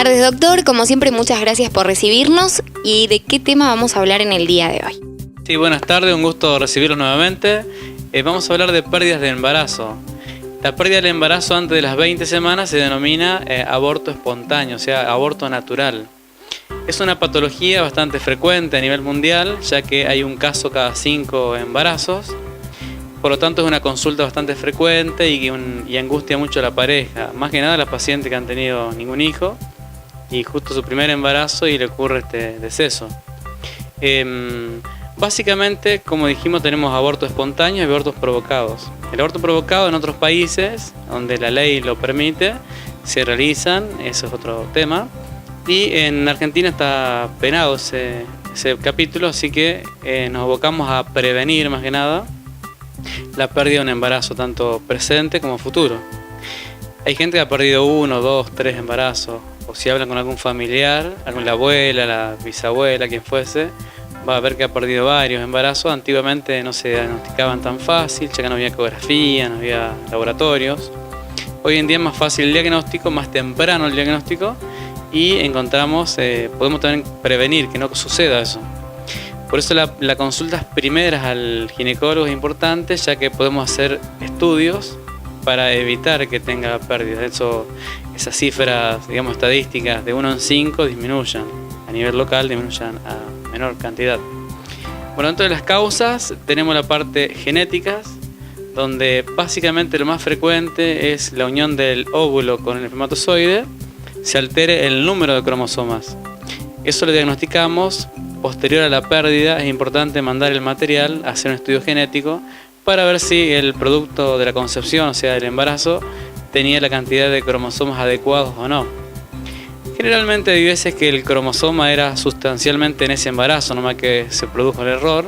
tardes, doctor. Como siempre, muchas gracias por recibirnos. ¿Y de qué tema vamos a hablar en el día de hoy? Sí, buenas tardes, un gusto recibirlos nuevamente. Vamos a hablar de pérdidas de embarazo. La pérdida del embarazo antes de las 20 semanas se denomina aborto espontáneo, o sea, aborto natural. Es una patología bastante frecuente a nivel mundial, ya que hay un caso cada 5 embarazos. Por lo tanto, es una consulta bastante frecuente y angustia mucho a la pareja. Más que nada a las pacientes que han tenido ningún hijo y justo su primer embarazo y le ocurre este deceso. Básicamente, como dijimos, tenemos abortos espontáneos y abortos provocados. El aborto provocado en otros países, donde la ley lo permite, se realizan, eso es otro tema. Y en Argentina está penado ese capítulo, así que nos abocamos a prevenir más que nada la pérdida de un embarazo, tanto presente como futuro. Hay gente que ha perdido 1, 2, 3 embarazos, o si hablan con algún familiar, la abuela, la bisabuela, quien fuese, va a ver que ha perdido varios embarazos. Antiguamente no se diagnosticaban tan fácil, ya que no había ecografía, no había laboratorios. Hoy en día es más fácil el diagnóstico, más temprano el diagnóstico, y encontramos, podemos también prevenir que no suceda eso. Por eso la consultas primeras al ginecólogo es importante, ya que podemos hacer estudios para evitar que tenga pérdidas. De hecho, esas cifras, digamos, estadísticas de 1 en 5 disminuyan. A nivel local disminuyan a menor cantidad. Bueno, dentro de las causas tenemos la parte genéticas, donde básicamente lo más frecuente es la unión del óvulo con el espermatozoide, se altere el número de cromosomas. Eso lo diagnosticamos. Posterior a la pérdida es importante mandar el material a hacer un estudio genético para ver si el producto de la concepción, o sea, del embarazo, tenía la cantidad de cromosomas adecuados o no. Generalmente hay veces que el cromosoma era sustancialmente en ese embarazo, nomás que se produjo el error,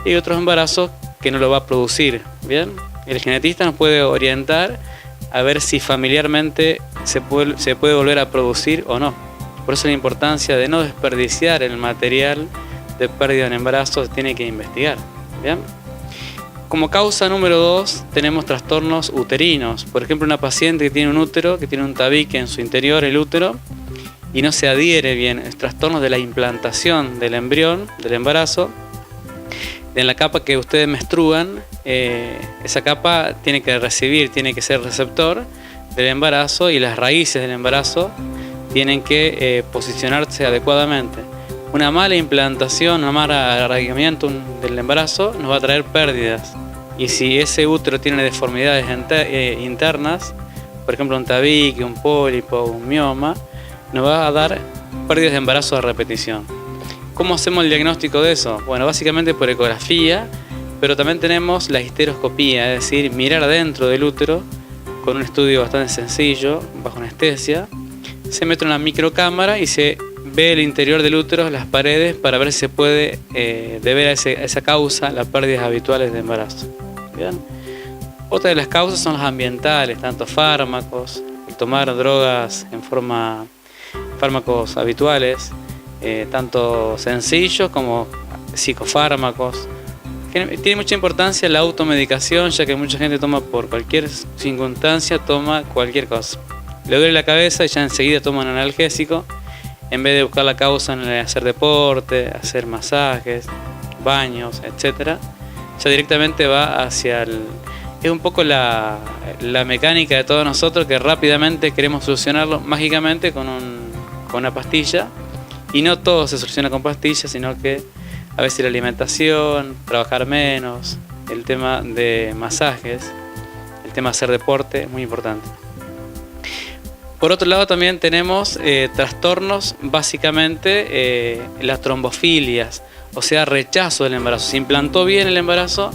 y otros embarazos que no lo va a producir. ¿Bien? El genetista nos puede orientar a ver si familiarmente se puede volver a producir o no. Por eso la importancia de no desperdiciar el material de pérdida en embarazo se tiene que investigar. ¿Bien? Como causa número 2 tenemos trastornos uterinos. Por ejemplo, una paciente que tiene un útero, que tiene un tabique en su interior, el útero, y no se adhiere bien. Es trastornos de la implantación del embrión, del embarazo. En la capa que ustedes menstruan, esa capa tiene que ser receptor del embarazo, y las raíces del embarazo tienen que posicionarse adecuadamente. Una mala implantación, un mal arraigamiento del embarazo nos va a traer pérdidas. Y si ese útero tiene deformidades internas, por ejemplo un tabique, un pólipo, un mioma, nos va a dar pérdidas de embarazo a repetición. ¿Cómo hacemos el diagnóstico de eso? Bueno, básicamente por ecografía, pero también tenemos la histeroscopía, es decir, mirar adentro del útero con un estudio bastante sencillo, bajo anestesia. Se mete una microcámara y se ve el interior del útero, las paredes, para ver si se puede deber a esa causa las pérdidas habituales de embarazo. ¿Bien? Otra de las causas son las ambientales, tanto fármacos, el tomar drogas fármacos habituales, tanto sencillos como psicofármacos. Tiene mucha importancia la automedicación, ya que mucha gente toma por cualquier circunstancia, toma cualquier cosa. Le duele la cabeza y ya enseguida toma un analgésico, en vez de buscar la causa en hacer deporte, hacer masajes, baños, etc. Ya directamente va hacia es un poco la mecánica de todos nosotros, que rápidamente queremos solucionarlo mágicamente con una pastilla, y no todo se soluciona con pastillas, sino que a veces la alimentación, trabajar menos, el tema de masajes, el tema de hacer deporte es muy importante. Por otro lado también tenemos trastornos, básicamente las trombofilias, o sea, rechazo del embarazo. Se implantó bien el embarazo,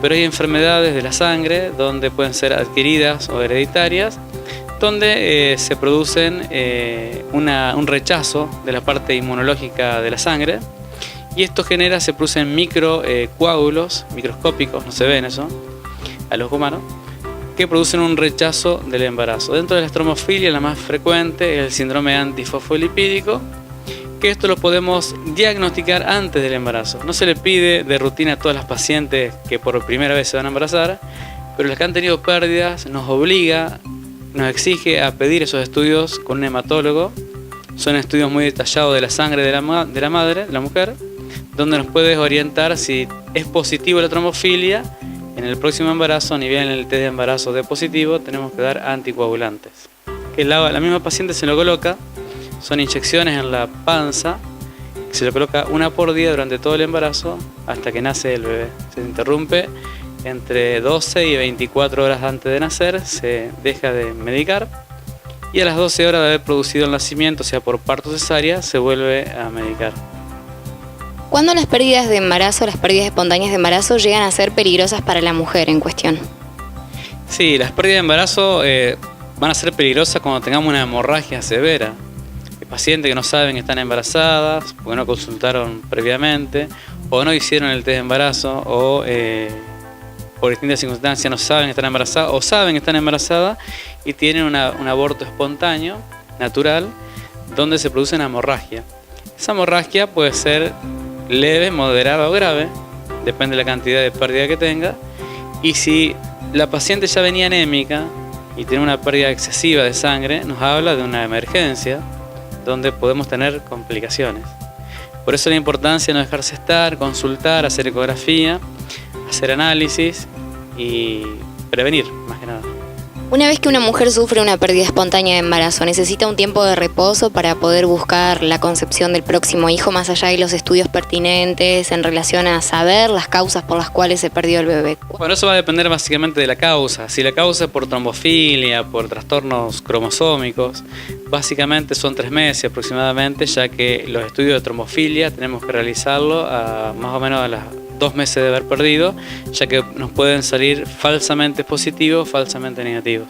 pero hay enfermedades de la sangre donde pueden ser adquiridas o hereditarias, donde se producen un rechazo de la parte inmunológica de la sangre, y esto se producen microcoágulos microscópicos, no se ven eso a los humanos, que producen un rechazo del embarazo. Dentro de las tromofilias, la más frecuente es el síndrome antifosfolipídico, que esto lo podemos diagnosticar antes del embarazo. No se le pide de rutina a todas las pacientes que por primera vez se van a embarazar, pero las que han tenido pérdidas nos exige a pedir esos estudios con un hematólogo Son estudios muy detallados de la sangre de la madre, de la mujer, donde nos puedes orientar si es positivo la trombofilia. En el próximo embarazo, ni bien en el test de embarazo de positivo, tenemos que dar anticoagulantes. Que la misma paciente se lo coloca, son inyecciones en la panza, que se lo coloca una por día durante todo el embarazo hasta que nace el bebé. Se interrumpe entre 12 y 24 horas antes de nacer, se deja de medicar y a las 12 horas de haber producido el nacimiento, sea por parto o cesárea, se vuelve a medicar. ¿Cuándo las pérdidas de embarazo, las pérdidas espontáneas de embarazo llegan a ser peligrosas para la mujer en cuestión? Sí, las pérdidas de embarazo van a ser peligrosas cuando tengamos una hemorragia severa. Hay pacientes que no saben que están embarazadas, porque no consultaron previamente, o no hicieron el test de embarazo, o por distintas circunstancias no saben que están embarazadas, o saben que están embarazadas y tienen un aborto espontáneo, natural, donde se produce una hemorragia. Esa hemorragia puede ser leve, moderada o grave, depende de la cantidad de pérdida que tenga, y si la paciente ya venía anémica y tiene una pérdida excesiva de sangre, nos habla de una emergencia donde podemos tener complicaciones. Por eso la importancia de no dejarse estar, consultar, hacer ecografía, hacer análisis y prevenir, más que nada. Una vez que una mujer sufre una pérdida espontánea de embarazo, ¿necesita un tiempo de reposo para poder buscar la concepción del próximo hijo, más allá de los estudios pertinentes en relación a saber las causas por las cuales se perdió el bebé? Bueno, eso va a depender básicamente de la causa. Si la causa es por trombofilia, por trastornos cromosómicos, básicamente son 3 meses aproximadamente, ya que los estudios de trombofilia tenemos que realizarlo más o menos a las 2 meses de haber perdido, ya que nos pueden salir falsamente positivos, falsamente negativos.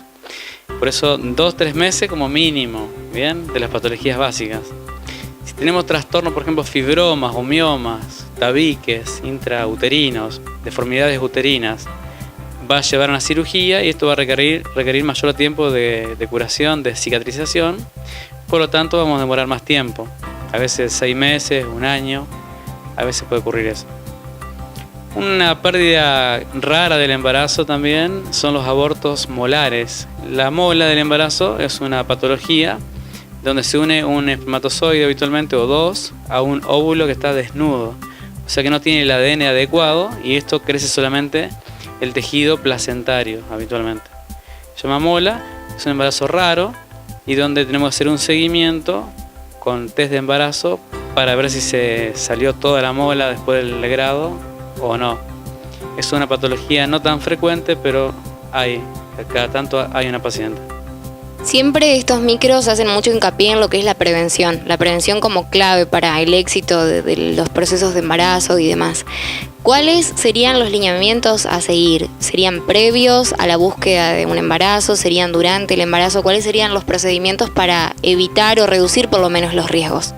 Por eso 2-3 meses como mínimo, ¿bien? De las patologías básicas. Si tenemos trastornos, por ejemplo, fibromas o miomas, tabiques intrauterinos, deformidades uterinas, va a llevar a una cirugía y esto va a requerir mayor tiempo de curación, de cicatrización. Por lo tanto, vamos a demorar más tiempo. A veces 6 meses, 1 año, a veces puede ocurrir eso. Una pérdida rara del embarazo también son los abortos molares. La mola del embarazo es una patología donde se une un espermatozoide habitualmente o 2 a un óvulo que está desnudo, o sea que no tiene el ADN adecuado y esto crece solamente el tejido placentario habitualmente. Se llama mola, es un embarazo raro y donde tenemos que hacer un seguimiento con test de embarazo para ver si se salió toda la mola después del legrado o no. Es una patología no tan frecuente, pero cada tanto hay una paciente. Siempre estos micros hacen mucho hincapié en lo que es la prevención como clave para el éxito de los procesos de embarazo y demás. ¿Cuáles serían los lineamientos a seguir? ¿Serían previos a la búsqueda de un embarazo? ¿Serían durante el embarazo? ¿Cuáles serían los procedimientos para evitar o reducir por lo menos los riesgos?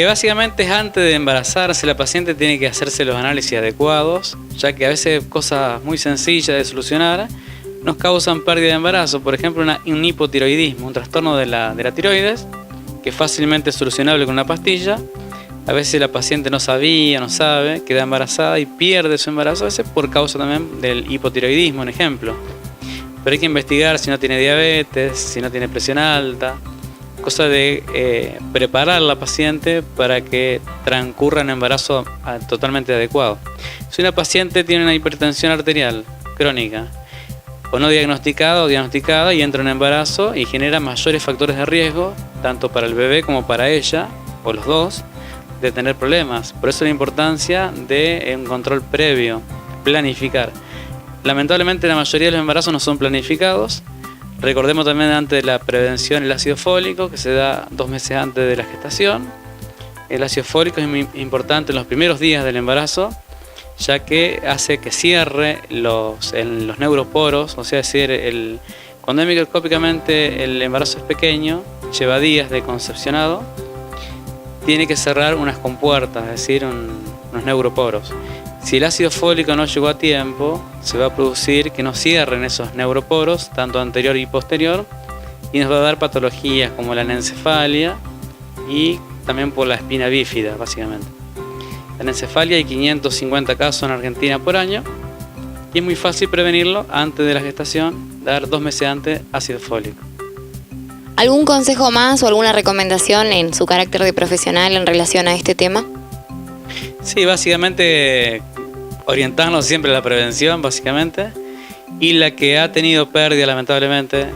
Básicamente es antes de embarazarse, la paciente tiene que hacerse los análisis adecuados, ya que a veces cosas muy sencillas de solucionar nos causan pérdida de embarazo. Por ejemplo, un hipotiroidismo, un trastorno de la tiroides, que es fácilmente solucionable con una pastilla. A veces la paciente no sabe, queda embarazada y pierde su embarazo, a veces por causa también del hipotiroidismo, un ejemplo. Pero hay que investigar si no tiene diabetes, si no tiene presión alta. Cosa de preparar a la paciente para que transcurra un embarazo totalmente adecuado. Si una paciente tiene una hipertensión arterial crónica o no diagnosticada o diagnosticada y entra en embarazo y genera mayores factores de riesgo, tanto para el bebé como para ella, o los dos, de tener problemas. Por eso la importancia de un control previo, planificar. Lamentablemente la mayoría de los embarazos no son planificados. Recordemos también antes de la prevención el ácido fólico, que se da 2 meses antes de la gestación. El ácido fólico es muy importante en los primeros días del embarazo, ya que hace que cierre los neuroporos, o sea, decir, cuando microscópicamente el embarazo es pequeño, lleva días de concepcionado, tiene que cerrar unas compuertas, es decir, unos neuroporos. Si el ácido fólico no llegó a tiempo, se va a producir que no cierren esos neuroporos, tanto anterior y posterior, y nos va a dar patologías como la anencefalia y también por la espina bífida, básicamente. La anencefalia hay 550 casos en Argentina por año y es muy fácil prevenirlo antes de la gestación, dar 2 meses antes ácido fólico. ¿Algún consejo más o alguna recomendación en su carácter de profesional en relación a este tema? Sí, básicamente orientarnos siempre a la prevención, básicamente. Y la que ha tenido pérdida, lamentablemente,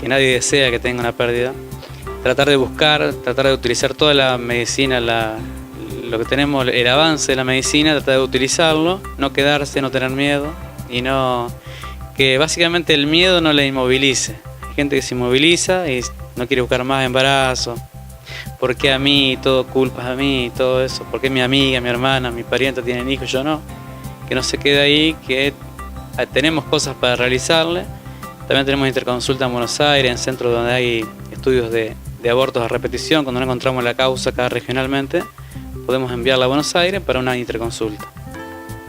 que nadie desea que tenga una pérdida, tratar de buscar, tratar de utilizar toda la medicina, lo que tenemos, el avance de la medicina, tratar de utilizarlo, no quedarse, no tener miedo y no que básicamente el miedo no la inmovilice. Hay gente que se inmoviliza y no quiere buscar más embarazo. ¿Por qué a mí? Todo culpas a mí, todo eso. ¿Por qué mi amiga, mi hermana, mi pariente tienen hijos, yo no? Que no se quede ahí, que tenemos cosas para realizarle. También tenemos interconsulta en Buenos Aires, en centros donde hay estudios de abortos a repetición. Cuando no encontramos la causa acá regionalmente, podemos enviarla a Buenos Aires para una interconsulta.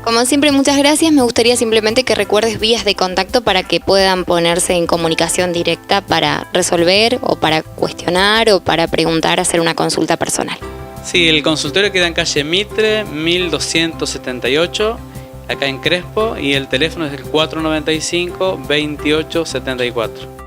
Como siempre, muchas gracias. Me gustaría simplemente que recuerdes vías de contacto para que puedan ponerse en comunicación directa para resolver o para cuestionar o para preguntar, hacer una consulta personal. Sí, el consultorio queda en calle Mitre, 1278, acá en Crespo, y el teléfono es el 495-2874.